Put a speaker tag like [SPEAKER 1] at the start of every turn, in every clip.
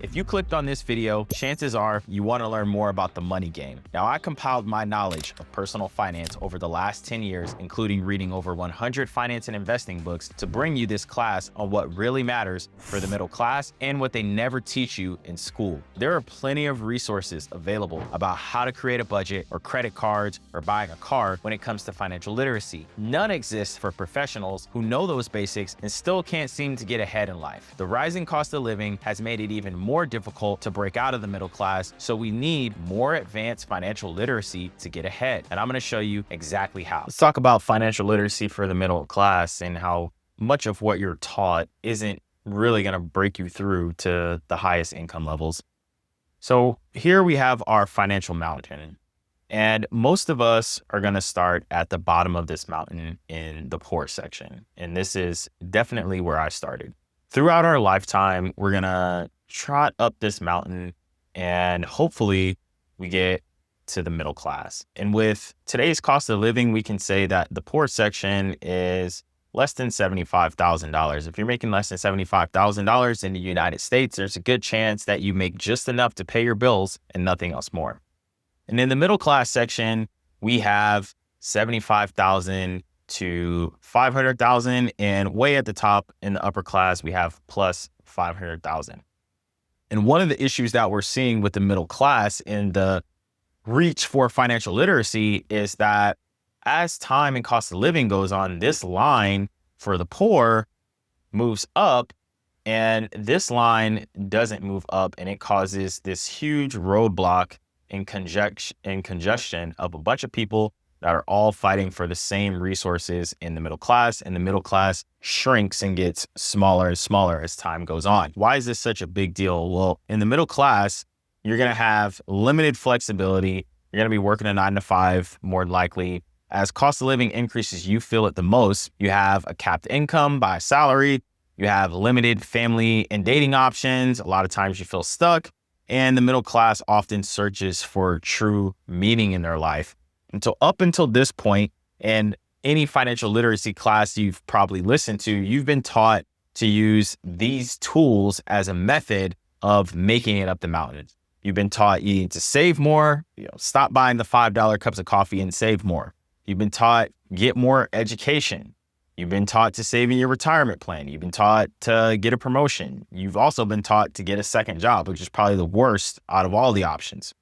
[SPEAKER 1] If you clicked on this video, chances are you want to learn more about the money game. Now, I compiled my knowledge of personal finance over the last 10 years, including reading over 100 finance and investing books to bring you this class on what really matters for the middle class and what they never teach you in school. There are plenty of resources available about how to create a budget or credit cards or buying a car when it comes to financial literacy. None exists for professionals who know those basics and still can't seem to get ahead in life. The rising cost of living has made it even more difficult to break out of the middle class, so we need more advanced financial literacy to get ahead. And I'm going to show you exactly how. Let's talk about financial literacy for the middle class and how much of what you're taught isn't really going to break you through to the highest income levels. So here we have our financial mountain, and most of us are going to start at the bottom of this mountain in the poor section. And this is definitely where I started. Throughout our lifetime, we're going to trot up this mountain and hopefully we get to the middle class. And with today's cost of living, we can say that the poor section is less than $75,000. If you're making less than $75,000 in the United States, there's a good chance that you make just enough to pay your bills and nothing else more. And in the middle class section, we have 75,000 to 500,000, and way at the top in the upper class, we have plus 500,000. And one of the issues that we're seeing with the middle class in the reach for financial literacy is that as time and cost of living goes on, this line for the poor moves up and this line doesn't move up, and it causes this huge roadblock and congestion of a bunch of people that are all fighting for the same resources in the middle class, and the middle class shrinks and gets smaller and smaller as time goes on. Why is this such a big deal? Well, in the middle class, you're going to have limited flexibility. You're going to be working a 9 to 5 more than likely. As cost of living increases, you feel it the most. You have a capped income by salary. You have limited family and dating options. A lot of times you feel stuck, and the middle class often searches for true meaning in their life. And so up until this point, in any financial literacy class you've probably listened to, you've been taught to use these tools as a method of making it up the mountain. You've been taught you need to save more, stop buying the $5 cups of coffee and save more. You've been taught get more education. You've been taught to save in your retirement plan. You've been taught to get a promotion. You've also been taught to get a second job, which is probably the worst out of all the options.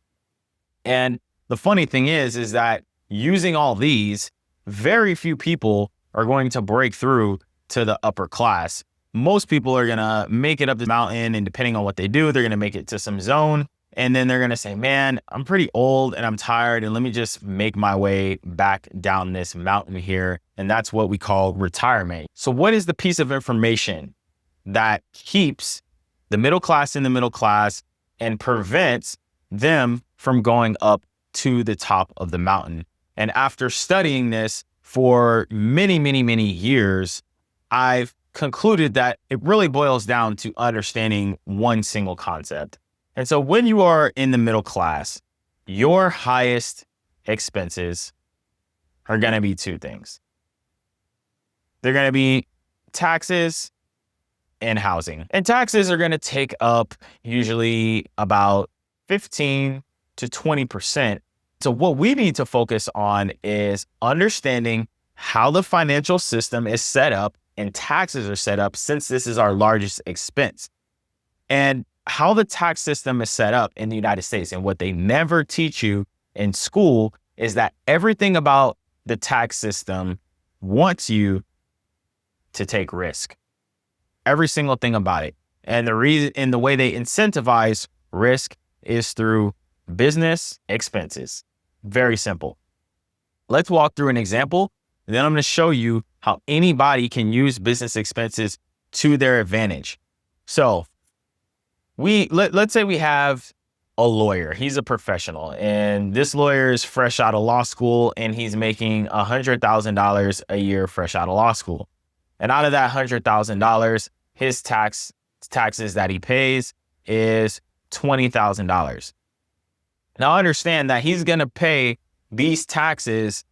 [SPEAKER 1] And the funny thing is that using all these, very few people are going to break through to the upper class. Most people are going to make it up the mountain, and depending on what they do, they're going to make it to some zone. And then they're going to say, man, I'm pretty old and I'm tired, and let me just make my way back down this mountain here. And that's what we call retirement. So what is the piece of information that keeps the middle class in the middle class and prevents them from going up to the top of the mountain? And after studying this for many, many, many years, I've concluded that it really boils down to understanding one single concept. And so when you are in the middle class, your highest expenses are going to be two things. They're going to be taxes and housing. And taxes are going to take up usually about 15 to 20%. So what we need to focus on is understanding how the financial system is set up and taxes are set up, since this is our largest expense. And how the tax system is set up in the United States, and what they never teach you in school, is that everything about the tax system wants you to take risk. Every single thing about it. And the reason, and the way they incentivize risk is through business expenses. Very simple. Let's walk through an example, and then I'm going to show you how anybody can use business expenses to their advantage. So let's say we have a lawyer. He's a professional, and this lawyer is fresh out of law school, and he's making $100,000 a year fresh out of law school. And out of that $100,000, his taxes that he pays is $20,000. Now understand that he's going to pay these taxes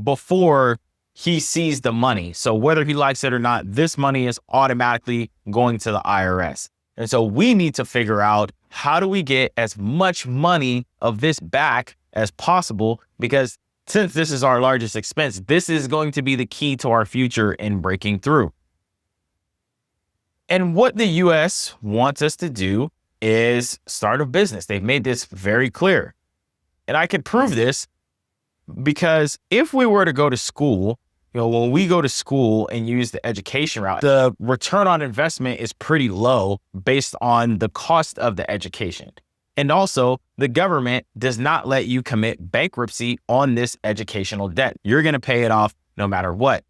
[SPEAKER 1] before he sees the money. So whether he likes it or not, this money is automatically going to the IRS. And so we need to figure out, how do we get as much money of this back as possible? Because since this is our largest expense, this is going to be the key to our future in breaking through. And what the US wants us to do is start a business. They've made this very clear. And I can prove this because if we were to go to school, when we go to school and use the education route, the return on investment is pretty low based on the cost of the education. And also, the government does not let you commit bankruptcy on this educational debt. You're going to pay it off no matter what.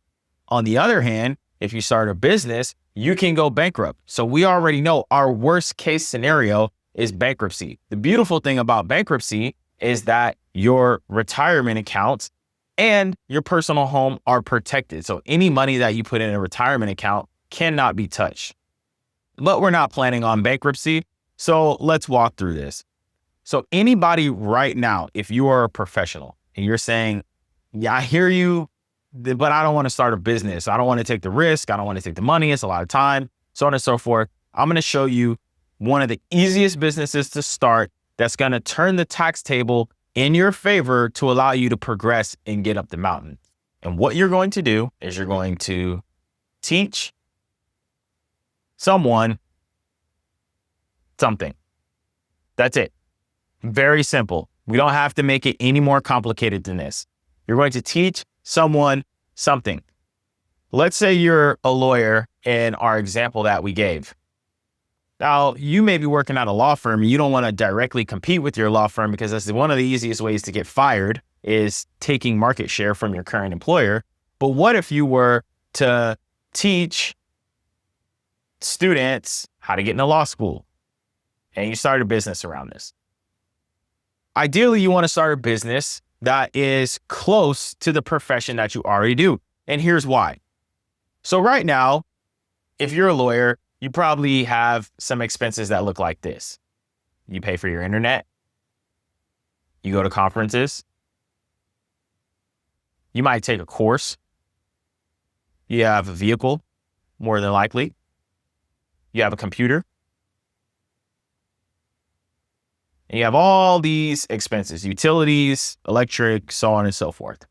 [SPEAKER 1] On the other hand, if you start a business, you can go bankrupt. So we already know our worst case scenario is bankruptcy. The beautiful thing about bankruptcy is that your retirement accounts and your personal home are protected. So any money that you put in a retirement account cannot be touched. But we're not planning on bankruptcy. So let's walk through this. So anybody right now, if you are a professional and you're saying, yeah, I hear you, but I don't want to start a business. I don't want to take the risk. I don't want to take the money. It's a lot of time, so on and so forth. I'm going to show you one of the easiest businesses to start that's going to turn the tax table in your favor to allow you to progress and get up the mountain. And what you're going to do is you're going to teach someone something. That's it. Very simple. We don't have to make it any more complicated than this. You're going to teach someone something. Let's say you're a lawyer in our example that we gave. Now, you may be working at a law firm and you don't want to directly compete with your law firm because that's one of the easiest ways to get fired is taking market share from your current employer. But what if you were to teach students how to get into law school and you start a business around this? Ideally, you want to start a business that is close to the profession that you already do. And here's why. So right now, if you're a lawyer, you probably have some expenses that look like this. You pay for your internet. You go to conferences. You might take a course. You have a vehicle, more than likely. You have a computer. And you have all these expenses, utilities, electric, so on and so forth.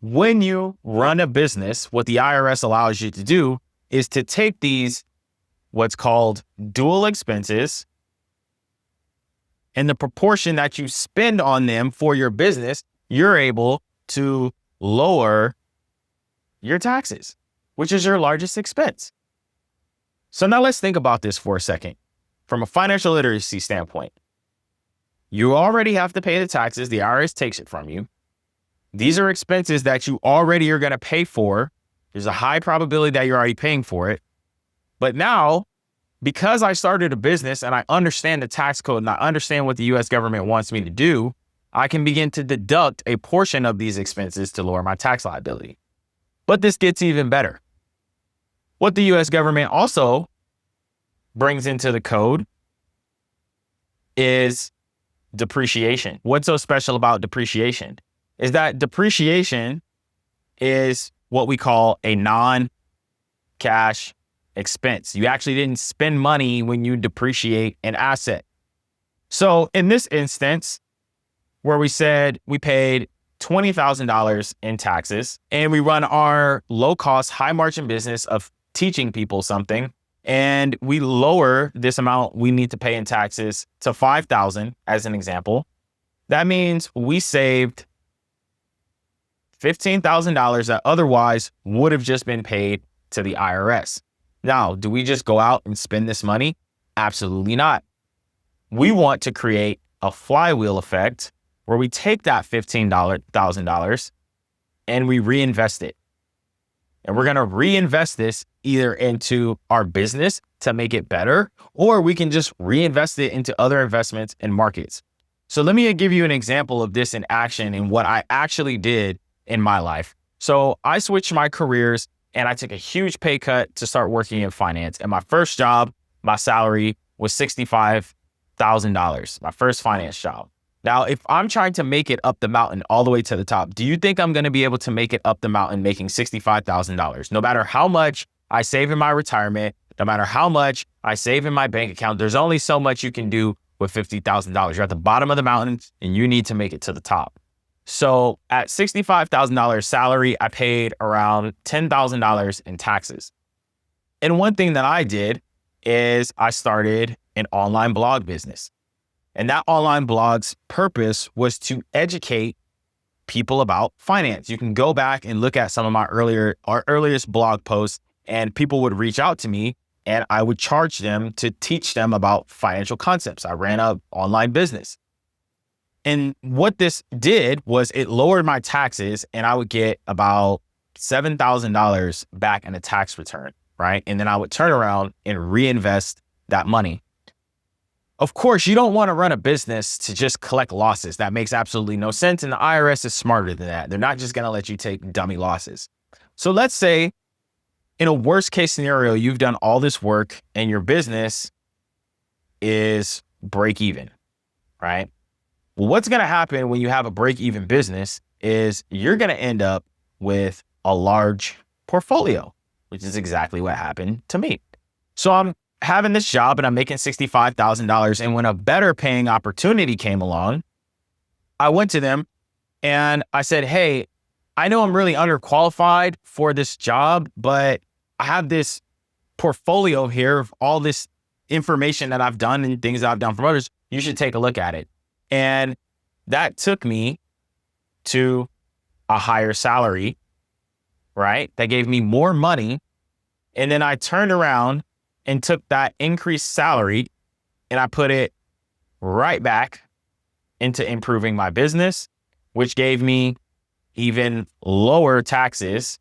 [SPEAKER 1] When you run a business, what the IRS allows you to do is to take these, what's called dual expenses, and the proportion that you spend on them for your business, you're able to lower your taxes, which is your largest expense. So now let's think about this for a second. From a financial literacy standpoint, you already have to pay the taxes. The IRS takes it from you. These are expenses that you already are going to pay for. There's a high probability that you're already paying for it. But now, because I started a business and I understand the tax code and I understand what the US government wants me to do, I can begin to deduct a portion of these expenses to lower my tax liability. But this gets even better. What the US government also brings into the code is depreciation. What's so special about depreciation is that depreciation is what we call a non-cash expense. You actually didn't spend money when you depreciate an asset. So in this instance, where we said we paid $20,000 in taxes and we run our low-cost, high-margin business of teaching people something, and we lower this amount we need to pay in taxes to $5,000 as an example, that means we saved $15,000 that otherwise would have just been paid to the IRS. Now, do we just go out and spend this money? Absolutely not. We want to create a flywheel effect where we take that $15,000 and we reinvest it. And we're going to reinvest this either into our business to make it better, or we can just reinvest it into other investments and markets. So let me give you an example of this in action and what I actually did in my life. So I switched my careers and I took a huge pay cut to start working in finance. And my first job, my salary was $65,000, my first finance job. Now, if I'm trying to make it up the mountain all the way to the top, do you think I'm going to be able to make it up the mountain making $65,000? No matter how much I save in my retirement, No matter how much I save in my bank account, there's only so much you can do with $50,000. You're at the bottom of the mountain and you need to make it to the top. So at $65,000 salary, I paid around $10,000 in taxes. And one thing that I did is I started an online blog business. And that online blog's purpose was to educate people about finance. You can go back and look at some of our earliest blog posts, and people would reach out to me and I would charge them to teach them about financial concepts. I ran an online business. And what this did was it lowered my taxes, and I would get about $7,000 back in a tax return, right? And then I would turn around and reinvest that money. Of course, you don't want to run a business to just collect losses. That makes absolutely no sense. And the IRS is smarter than that. They're not just going to let you take dummy losses. So let's say in a worst case scenario, you've done all this work and your business is break even, right? Well, what's going to happen when you have a break even business is you're going to end up with a large portfolio, which is exactly what happened to me. So I'm having this job and I'm making $65,000. And when a better paying opportunity came along, I went to them and I said, hey, I know I'm really underqualified for this job, but I have this portfolio here of all this information that I've done and things that I've done for others. You should take a look at it. And that took me to a higher salary, right? That gave me more money. And then I turned around and took that increased salary and I put it right back into improving my business, which gave me even lower taxes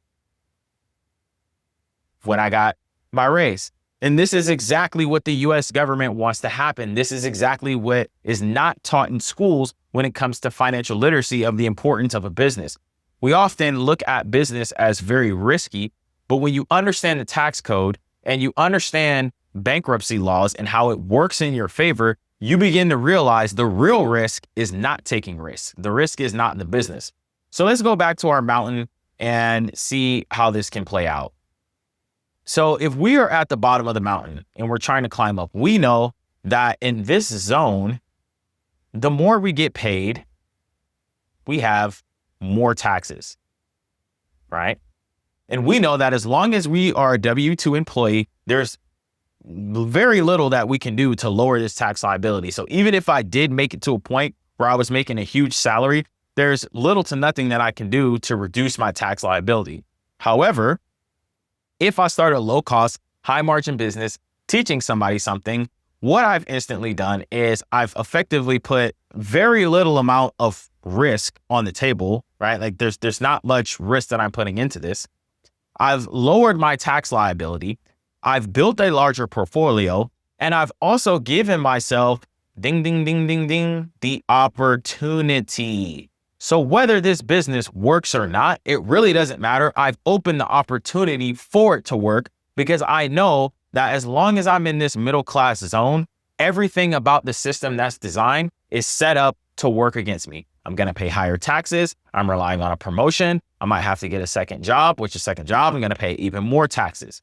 [SPEAKER 1] when I got my raise. And this is exactly what the US government wants to happen. This is exactly what is not taught in schools when it comes to financial literacy of the importance of a business. We often look at business as very risky, but when you understand the tax code and you understand bankruptcy laws and how it works in your favor, you begin to realize the real risk is not taking risks. The risk is not in the business. So let's go back to our mountain and see how this can play out. So if we are at the bottom of the mountain and we're trying to climb up, we know that in this zone, the more we get paid, we have more taxes, right? And we know that as long as we are a W-2 employee, there's very little that we can do to lower this tax liability. So even if I did make it to a point where I was making a huge salary, there's little to nothing that I can do to reduce my tax liability. However, if I start a low cost, high margin business, teaching somebody something, what I've instantly done is I've effectively put very little amount of risk on the table, right? Like there's not much risk that I'm putting into this. I've lowered my tax liability. I've built a larger portfolio, and I've also given myself ding, ding, ding, ding, ding, the opportunity. So whether this business works or not, it really doesn't matter. I've opened the opportunity for it to work because I know that as long as I'm in this middle class zone, everything about the system that's designed is set up to work against me. I'm going to pay higher taxes. I'm relying on a promotion. I might have to get a second job, which is second job. I'm going to pay even more taxes.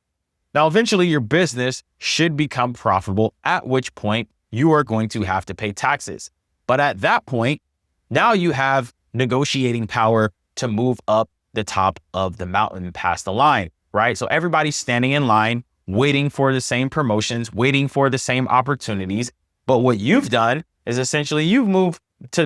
[SPEAKER 1] Now, eventually your business should become profitable, at which point you are going to have to pay taxes. But at that point, now you have negotiating power to move up the top of the mountain past the line, right? So everybody's standing in line, waiting for the same promotions, waiting for the same opportunities. But what you've done is essentially you've moved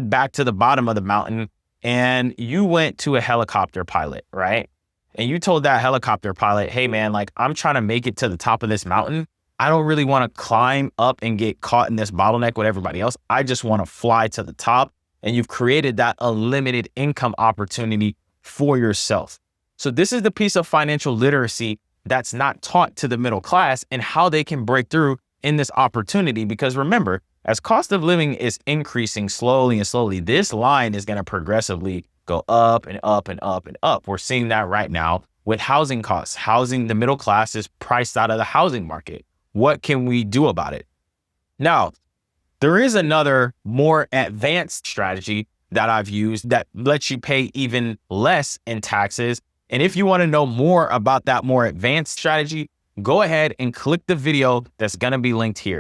[SPEAKER 1] back to the bottom of the mountain and you went to a helicopter pilot, right? And you told that helicopter pilot, hey man, like I'm trying to make it to the top of this mountain. I don't really want to climb up and get caught in this bottleneck with everybody else. I just want to fly to the top. And you've created that unlimited income opportunity for yourself. So this is the piece of financial literacy that's not taught to the middle class and how they can break through in this opportunity. Because remember, as cost of living is increasing slowly and slowly, this line is going to progressively go up and up and up and up. We're seeing that right now with housing costs. The middle class is priced out of the housing market. What can we do about it? Now, there is another more advanced strategy that I've used that lets you pay even less in taxes. And if you want to know more about that more advanced strategy, go ahead and click the video that's gonna be linked here.